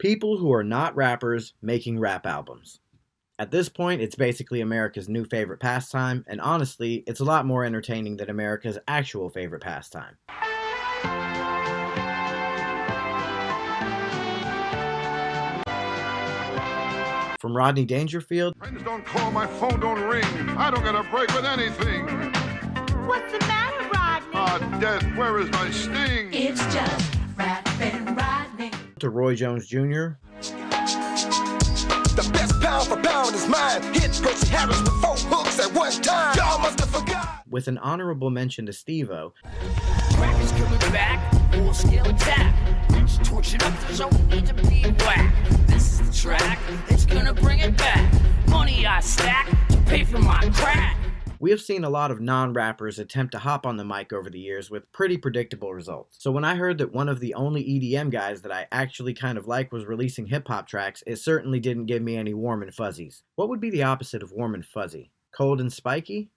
People who are not rappers making rap albums. At this point, it's basically America's new favorite pastime, and honestly, it's a lot more entertaining than America's actual favorite pastime. From Rodney Dangerfield, friends don't call, my phone don't ring, I don't get a break with anything. What's the matter, Rodney? Ah, death, where is my sting? It's just rapping Rodney. to Roy Jones Jr., the best pound for pound is mine. Hit Percy Harris with 4 hooks at one time. Y'all must have forgot. with an honorable mention to Steve-O. Crackers coming back, full scale attack. Bitch tortured up the show, need to be whacked. This is the track, it's gonna bring it back. Money I stack to pay for my crack. We have seen a lot of non-rappers attempt to hop on the mic over the years with pretty predictable results. So when I heard that one of the only EDM guys that I actually kind of like was releasing hip-hop tracks, it certainly didn't give me any warm and fuzzies. What would be the opposite of warm and fuzzy? Cold and spiky?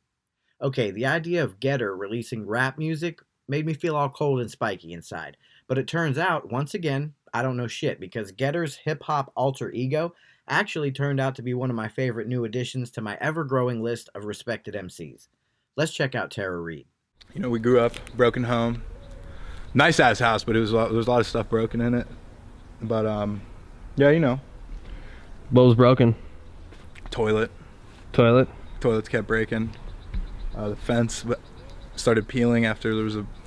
Okay, the idea of Getter releasing rap music made me feel all cold and spiky inside. But it turns out, once again, I don't know shit, because Getter's hip-hop alter ego actually turned out to be one of my favorite new additions to my ever-growing list of respected MCs. Let's check out TERROR REID. You know, we grew up, broken home. Nice ass house, but there was a lot of stuff broken in it. But yeah, you know. What was broken? Toilet. Toilets kept breaking. The fence started peeling after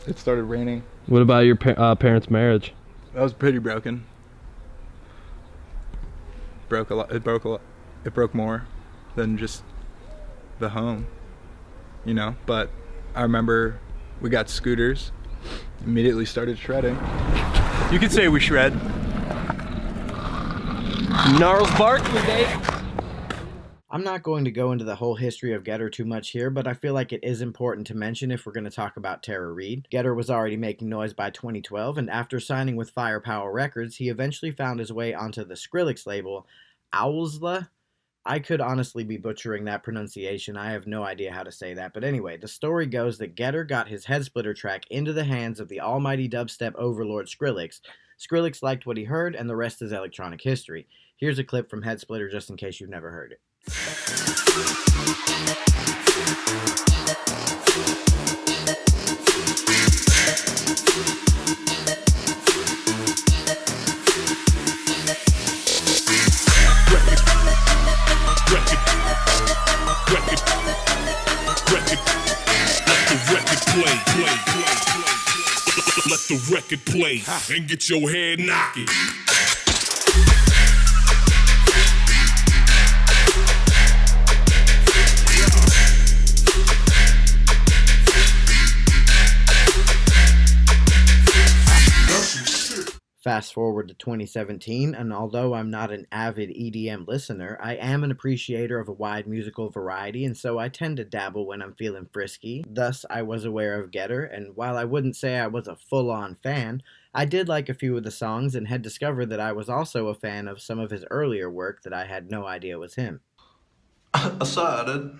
it started raining. What about your parents' marriage? That was pretty broken. Broke a lot. It broke more than just the home, you know. But I remember we got scooters, immediately started shredding. You could say we shred. Gnarls bark, today. I'm not going to go into the whole history of Getter too much here, but I feel like it is important to mention if we're going to talk about TERROR REID. Getter was already making noise by 2012, and after signing with Firepower Records, he eventually found his way onto the Skrillex label, Owlsla. I could honestly be butchering that pronunciation, I have no idea how to say that, but anyway, the story goes that Getter got his Headsplitter track into the hands of the almighty dubstep overlord Skrillex. Skrillex liked what he heard, and the rest is electronic history. Here's a clip from Headsplitter just in case you've never heard it. Let the record play and get your head knocking. Fast forward to 2017, and although I'm not an avid EDM listener, I am an appreciator of a wide musical variety, and so I tend to dabble when I'm feeling frisky. Thus, I was aware of Getter, and while I wouldn't say I was a full-on fan, I did like a few of the songs and had discovered that I was also a fan of some of his earlier work that I had no idea was him. Excited.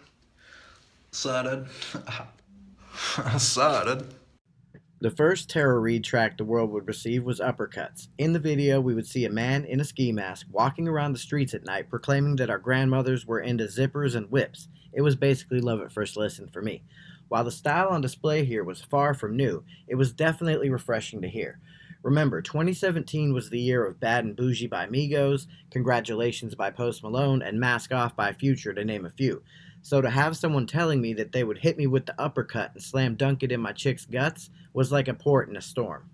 The first TERROR REID track the world would receive was Uppercuts. In the video, we would see a man in a ski mask walking around the streets at night proclaiming that our grandmothers were into zippers and whips. It was basically love at first listen for me. While the style on display here was far from new, it was definitely refreshing to hear. Remember, 2017 was the year of Bad and Bougie by Migos, Congratulations by Post Malone, and Mask Off by Future, to name a few. So to have someone telling me that they would hit me with the uppercut and slam dunk it in my chick's guts was like a port in a storm.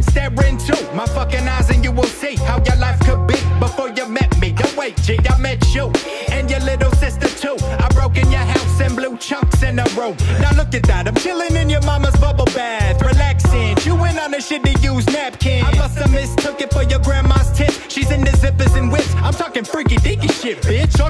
Stare into my fucking eyes and you will see how your life could be before you met me. Don't wait, G, I met you and your little sister too. I broke in your house and blew chunks in a room. Now look at that, I'm chilling in your mama's bubble bath, relaxing, chewing on a shitty used napkin. I must have mistook it for your grandma.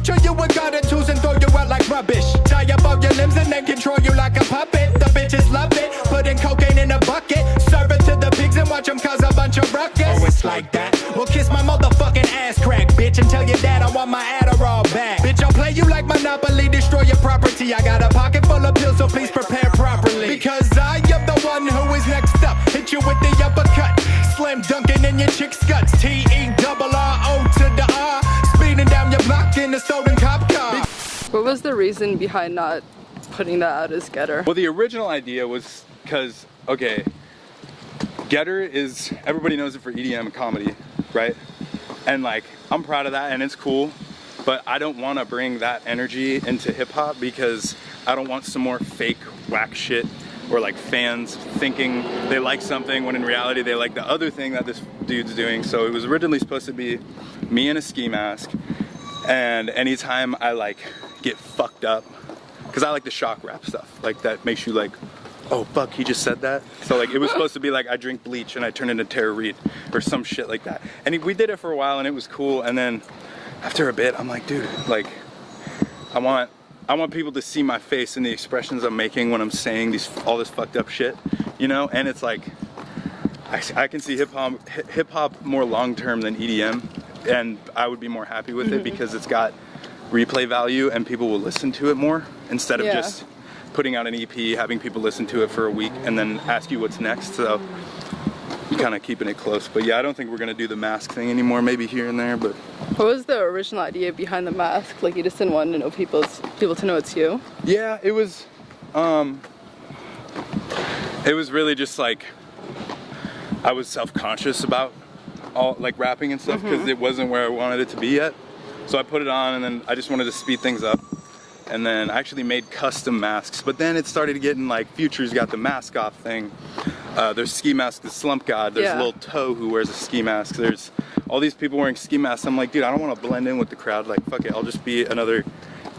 torture you with garden tools and throw you out like rubbish. Tie up all your limbs and then control you like a puppet. The bitches love it, putting cocaine in a bucket. Serve it to the pigs and watch them cause a bunch of ruckus. Oh, it's like that? Well, kiss my motherfucking ass crack, bitch, and tell your dad I want my Adderall back. Bitch, I'll play you like Monopoly, destroy your property. I got a pocket full of pills, so please prepare properly. Because I am the one who is next up. Hit you with the uppercut, slam dunking in your chick's guts. TERRO to the R, speeding down your block in a stolen cop car. What was the reason behind not putting that out as Getter? Well, the original idea was because, okay, Getter is, everybody knows it for EDM comedy, right? And like, I'm proud of that and it's cool, but I don't want to bring that energy into hip hop because I don't want some more fake whack shit or like fans thinking they like something when in reality they like the other thing that this dude's doing. So it was originally supposed to be me in a ski mask, and anytime I like get fucked up, because I like the shock rap stuff, like that makes you like, oh fuck, he just said that. So like it was supposed to be like I drink bleach and I turn into TERROR REID or some shit like that. And we did it for a while and it was cool, and then after a bit I'm like, dude, like I want people to see my face and the expressions I'm making when I'm saying all this fucked up shit, you know? And it's like, I can see hip hop more long term than EDM, and I would be more happy with it because it's got replay value and people will listen to it more instead of just putting out an EP, having people listen to it for a week and then ask you what's next. So kind of keeping it close. But yeah, I don't think we're gonna do the mask thing anymore, maybe here and there. But what was the original idea behind the mask? Like, you just didn't want to know people to know it's you? Yeah, it was really just like I was self-conscious about all like rapping and stuff because it wasn't where I wanted it to be yet. So I put it on and then I just wanted to speed things up. And then I actually made custom masks, but then it started getting like, Future's got the mask off thing. There's Ski Mask, the Slump God. There's Lil Toe who wears a ski mask. There's all these people wearing ski masks. I'm like, dude, I don't want to blend in with the crowd. Like, fuck it, I'll just be another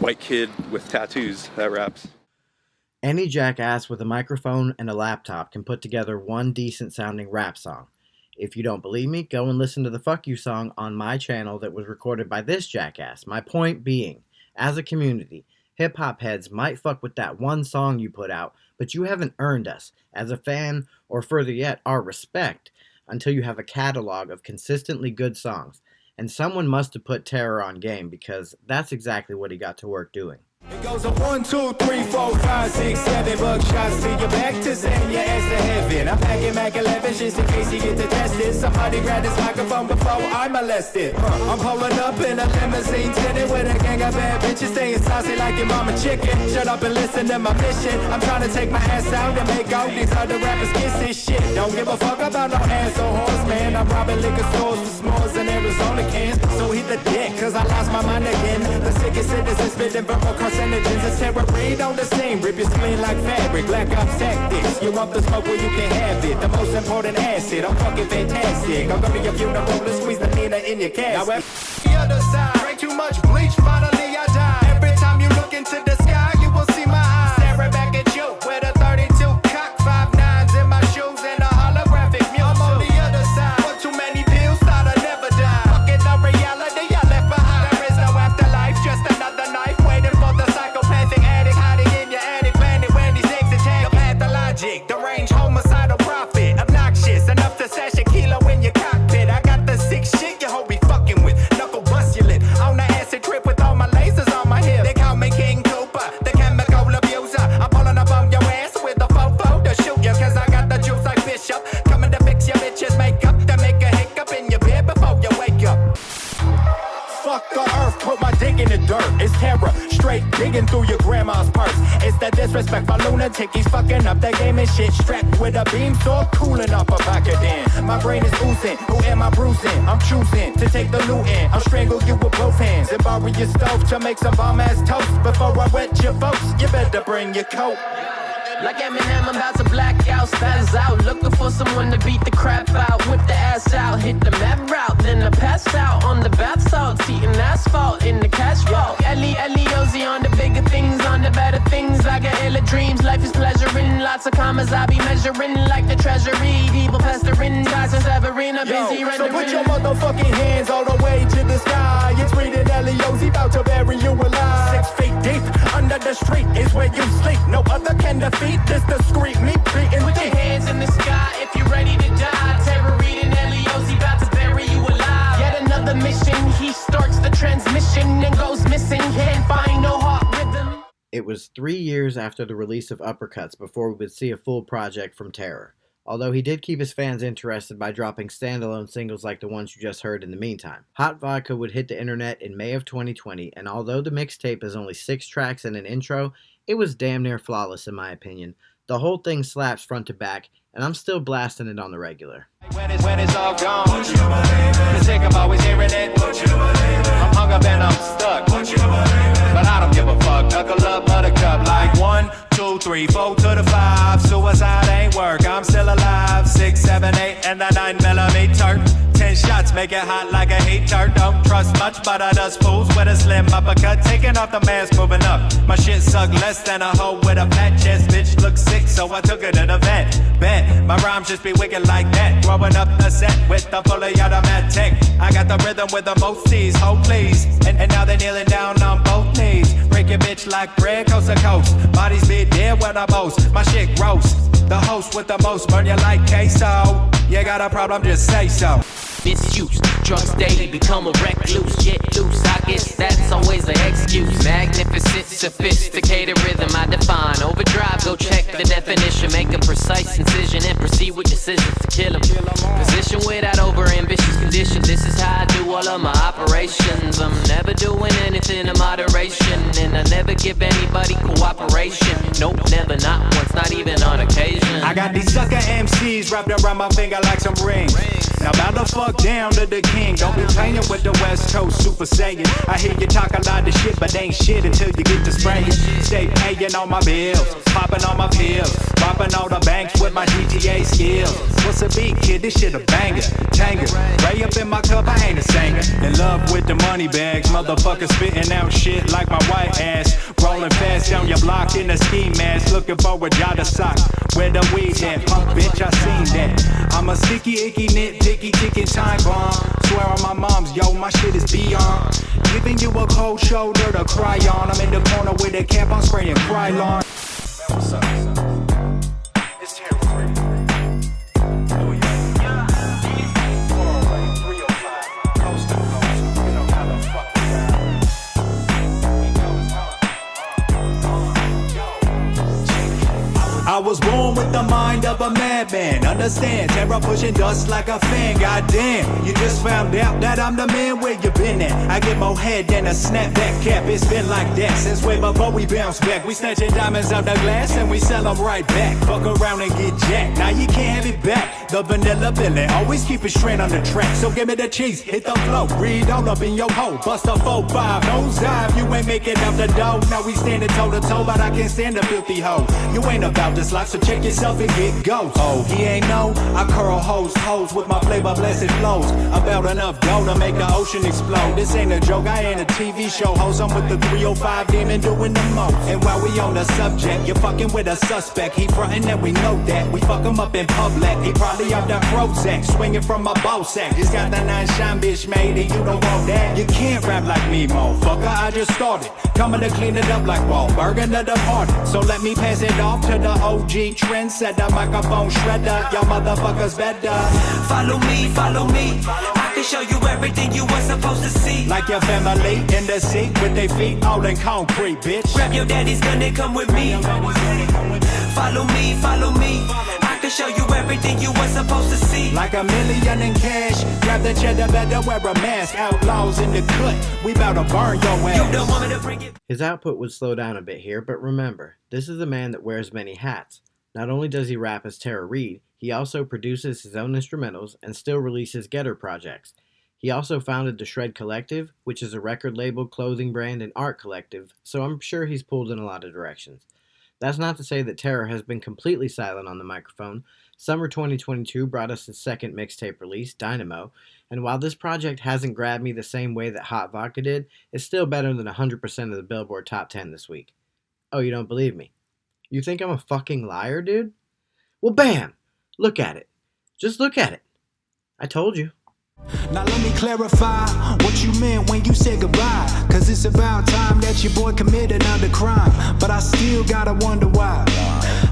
white kid with tattoos that raps. Any jackass with a microphone and a laptop can put together one decent sounding rap song. If you don't believe me, go and listen to the Fuck You song on my channel that was recorded by this jackass. My point being, as a community, hip-hop heads might fuck with that one song you put out, but you haven't earned us, as a fan, or further yet, our respect, until you have a catalog of consistently good songs. And someone must have put Terror on game, because that's exactly what he got to work doing. It goes up 1, 2, 3, 4, 5, 6, 7 buckshots to your back to send your ass to heaven. I'm packing Mac 11 just in case you get to test it. Somebody grab this microphone before I molest it. I'm pulling up in a limousine tinted with a gang of bad bitches staying saucy like your mama chicken. Shut up and listen to my mission. I'm trying to take my ass out and make all these other rappers kiss this shit. Don't give a fuck about no ass or horse, man. I'm robbing liquor stores for s'mores and Arizona cans. So hit the dick, cause I lost my mind again. The sickest citizens spitting verbal carcinogens. It's terror raid on the scene. Rip your spleen like fabric. Black ops tactics. You want the smoke where you can have it. The most important acid. I'm fucking fantastic. I'm gonna your funeral and squeeze the Nina in your casket. Now the other side. Drink too much bleach. Finally I die. Every time you look into the sky, you will see my eyes staring back at you with a 32 cock, 5 9s in my shoes and a holographic mule. I'm on the other side. Put too many pills, thought I'd never die. Fucking the reality I left behind. There is no afterlife, just another knife waiting for the psychopathic addict hiding in your attic planet when these eggs attack. Your pathologic, deranged, homicidal prophet, obnoxious enough to stash a kilo in your cockpit. I got the sick shit your hoe be fucking with. Knuckle bust your lip on the acid trip with all my lasers on my hip. They call me King Cooper, the chemical abuser. I'm pulling up on your ass with a fofo to shoot you, cause I got the juice like Bishop. Coming to fix your bitch's makeup to make a hiccup in your bed before you wake up. Fuck the earth, put my dick in the dirt. It's terror, straight digging through your grandma's purse. It's that disrespectful lunatic, he's fucking up that game and shit. Strapped with a beam sword, cooling off a pocket in. My brain is oozing, who am I bruising? I'm choosing to take the loot in. I'll strangle you with both hands and borrow your stove to make some bomb ass toast. Before I wet your folks, you better bring your coat. Like Eminem, I'm about to black out, spaz out. Looking for someone to beat the crap out. Whip the ass out, hit the map route. Then I pass out on the bath salts. Eating asphalt in the cash vault. Ellie on the bigger things, on the better things. I got illa dreams, life is pleasuring. Lots of commas I be measuring like the treasury. People pestering, Dyson Severin, I'm busy rendering. So put your motherfucking hands all the way to the sky. It's reading Ellie about to bury street is where you sleep. No other can defeat this discreet me beating. Put your hands in the sky if you're ready to die. Terror Reid and Elio's about to bury you alive. Yet another mission, he starts the transmission and goes missing. Can't find no heart rhythm. It was 3 years after the release of Uppercuts before we would see a full project from Terror, although he did keep his fans interested by dropping standalone singles like the ones you just heard in the meantime. Hot Vodka would hit the internet in May of 2020, and although the mixtape is only 6 tracks and an intro, it was damn near flawless in my opinion. The whole thing slaps front to back, and I'm still blasting it on the regular. When it's all gone, the sick of always hearing it. I'm hung up and I'm stuck, but I don't give a fuck. Knuckle up, buttercup, like 1, 2, 3, 4 to the 5. Suicide ain't work, I'm still alive. 6, 7, 8, and the 9mm. 10 shots make it hot like a heater. Don't trust much, but I does fools with a slim uppercut. Taking off the mask, moving up. My shit suck less than a hoe with a fat chest. Bitch look sick, so I took her to the vet. Bet my rhymes just be wicked like that. Growing up the set with the fully automatic. I got the rhythm with the most C's, ho please. And now they're kneeling down on both knees. Break your bitch like bread, coast to coast. Bodies be dead when I boast. My shit gross. The host with the most burn you like queso. You got a problem, just say so. Misuse, drugs daily, become a recluse, get loose, I guess that's always an excuse. Magnificent, sophisticated rhythm I define. Overdrive, go check the definition, make a precise incision and proceed with decisions to kill 'em. Position without over-ambitious conditions, this is how I do all of my operations. I'm never doing anything in moderation, and I never give anybody cooperation. Nope, never, not once, not even on occasion. I got these sucker MCs wrapped around my finger like some rings. Now about to fuck down to the king. Don't be playing with the West Coast Super Saiyan. I hear you talk a lot of shit, but ain't shit until you get to spraying. Stay paying all my bills, popping all my pills, robbing all the banks with my GTA skills. What's a beat, kid? This shit a banger. Tanger, Ray up in my cup, I ain't a singer. In love with the money bags, motherfucker spitting out shit like my white ass. Rolling fast down your block in a ski mask, looking for a Jada sock. Where the weed at? Punk bitch, I seen that. I'm a sticky, icky, nitpicky, chicken time bomb. Swear on my mom's, yo, my shit is beyond. Giving you a cold shoulder to cry on. I'm in the corner with a cap on, spraying Krylon. What's up? It's Terror Reid. Oh yeah. 408, 305, coast to coast. You know how the fuck we ride. I was born with the mind of a madman. Understand, terror pushing dust like a fan. Goddamn, you just found out that I'm the man. Where you been at? I get more head than a snapback cap. It's been like that since way before we bounce back. We snatching diamonds out the glass and we sell them right back. Fuck around and get jacked. Now you can't have it back. The vanilla villain always keep it straight on the track. So give me the cheese, hit the flow, read all up in your hole. Bust a 4-5, nose dive. You ain't making out the dough. Now we standing toe to toe, but I can't stand a filthy hoe. You ain't about this life, so check yourself and get ghost. Oh, he ain't know. I curl hoes with my flavor blessed flows. About enough dough to make the ocean explode. This ain't a joke, I ain't a TV show host. I'm with the 305 demon doing the most. And while we on the subject, you're fucking with a suspect. He frontin' and we know that. We fuck him up in public. He probably off the Prozac, swinging from my ball sack. Just got the 9 shine bitch made and you don't want that. You can't rap like me, motherfucker. I just started. Coming to clean it up like Wahlberg and the departed. So let me pass it off to the OG trendsetter, microphone shredder. Y'all motherfuckers better Follow me, follow me. I can show you everything you were supposed to see. like your family in the seat with their feet all in concrete, bitch. Grab your daddy's gun and come with me. Follow me, follow me. I can show you everything you were supposed to see. Like $1 million in cash. Grab the cheddar, better wear a mask. Outlaws in the cut, we bout to burn your ass. You don't want me to bring it. His output would slow down a bit here, but remember, this is a man that wears many hats. Not only does he rap as Terror Reid, he also produces his own instrumentals and still releases Getter projects. He also founded the Shred Collective, which is a record label, clothing brand, and art collective, so I'm sure he's pulled in a lot of directions. That's not to say that Terror has been completely silent on the microphone. Summer 2022 brought us his second mixtape release, Dynamo, and while this project hasn't grabbed me the same way that Hot Vodka did, it's still better than 100% of the Billboard Top 10 this week. Oh, you don't believe me? You think I'm a fucking liar, dude? Well, bam! Look at it. Just look at it. I told you. Now let me clarify what you meant when you said goodbye. Cause it's about time that your boy committed another crime. But I still gotta wonder why.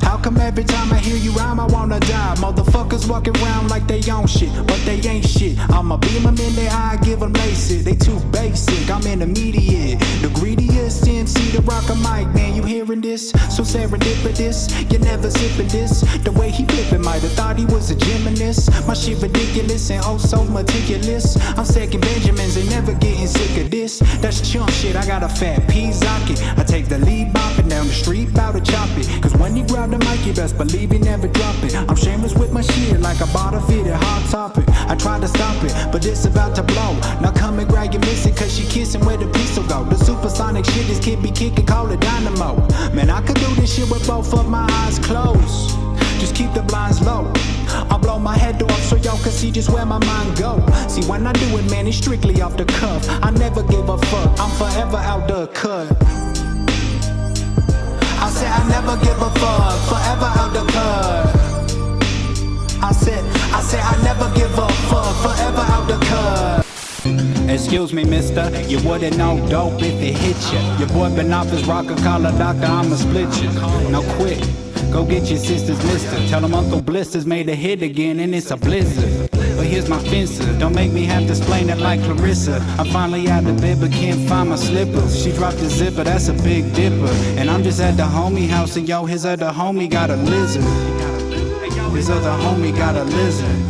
How come every time I hear you rhyme I wanna die? Motherfuckers walking around like they own shit, but they ain't shit. I'ma beam them in their eye, give them laces. They too basic, I'm intermediate. The greediest MC to rock a mic, man, you hearing this? So serendipitous, you never sipping this. The way he flipping might have thought he was a gymnast. My shit ridiculous and oh so meticulous. I'm stacking Benjamins, ain't never getting sick of this. That's chump shit, I got a fat P-socket. I take the lead bopping down the street, bout to chop it. Cause when you grab the mic, you best believe you never drop it. I'm shameless with my shit like a bottle fitted hot topic. I tried to stop it, but it's about to blow. Now come and grab your missing cause she kissing where the pistol go. The supersonic shit this kid be kicking, call it Dynamo. Man, I could do this shit with both of my eyes closed. Just keep the blinds low. I blow my head off so y'all can see just where my mind go. See when I do it, man, it's strictly off the cuff. I never give a fuck, I'm forever out the cut. I said I never give a fuck, forever out the cut. I said I never give a fuck, forever out the cut. Excuse me, mister, you wouldn't know dope if it hit ya. Your boy been off his rocker collar, doctor, I'ma split ya. Now quit, go get your sister's mister. Tell them Uncle Blister's made a hit again and it's a blizzard. But here's my fencer, don't make me have to explain it like Clarissa. I'm finally out of bed but can't find my slippers. She dropped the zipper, that's a big dipper. And I'm just at the homie house and yo, his other homie got a lizard. His other homie got a lizard.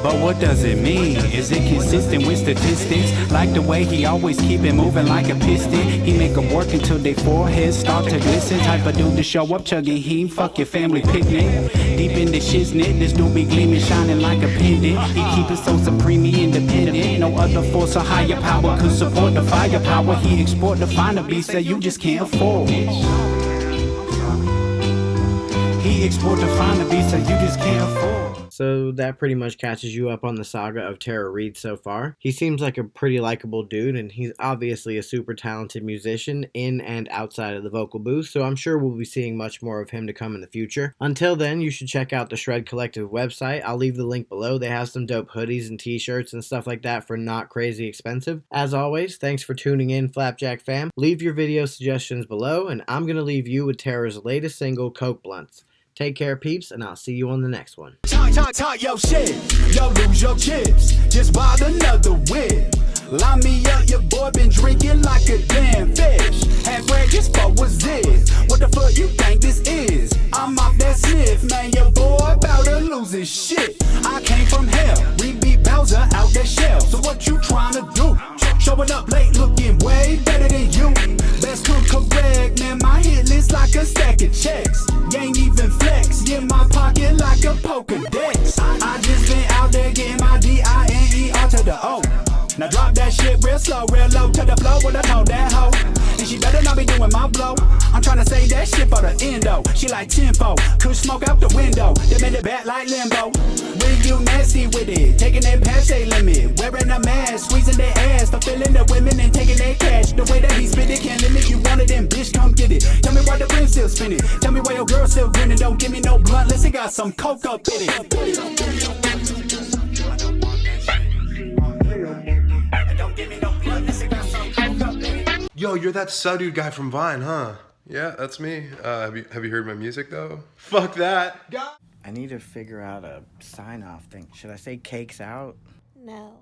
But what does it mean? Is it consistent with statistics? Like the way he always keep it moving like a piston. He make them work until their foreheads start to glisten. Type of dude to show up chugging heme, fuck your family picnic. Deep in the shiznit, this dude be gleaming, shining like a pendant. He keep it so supreme, he independent. No other force or higher power could support the firepower. He export the finer beast that you just can't afford. He export the finer beast that you just can't afford. So that pretty much catches you up on the saga of TERROR REID so far. He seems like a pretty likable dude, and he's obviously a super talented musician in and outside of the vocal booth, so I'm sure we'll be seeing much more of him to come in the future. Until then, you should check out the Shred Collective website. I'll leave the link below. They have some dope hoodies and t-shirts and stuff like that for not crazy expensive. As always, thanks for tuning in, Flapjack fam. Leave your video suggestions below, and I'm going to leave you with Terror's latest single, Coke Blunts. Take care, peeps, and I'll see you on the next one. Talk your shit, yo lose your chips. Just bought another whip. Line me up, your boy been drinking like a damn fish. Had breakfast for what's this? What the fuck you think this is? I'm off that sniff, man, your boy about to lose his shit. I came from hell, rebeat Bowser out that shell. So what you trying to do? Showing up late looking way better than you. Best cook correct, man, my hit list like a stack of checks. You ain't even flex, in my pocket like a Pokedex. I just been out there getting my D-I-N-E-R to the O. Now drop that shit real slow, real low to the flow when I told that hoe. And she better not be doing my blow. I'm tryna say that shit for the endo. She like tempo, could smoke out the window. They made it back like limbo. When you nasty with it, taking it past a limit. Wearing a mask, squeezing their ass, fulfilling the women and taking their cash. The way that he spit it can't limit. You wanted them, bitch, come get it. Tell me why the rim still spinning. Tell me why your girl still grinning. Don't give me no blunt, unless it got some coke up in it. Yo, you're that Sudude guy from Vine, huh? Yeah, that's me. Have you heard my music though? Fuck that. I need to figure out a sign-off thing. Should I say cakes out? No.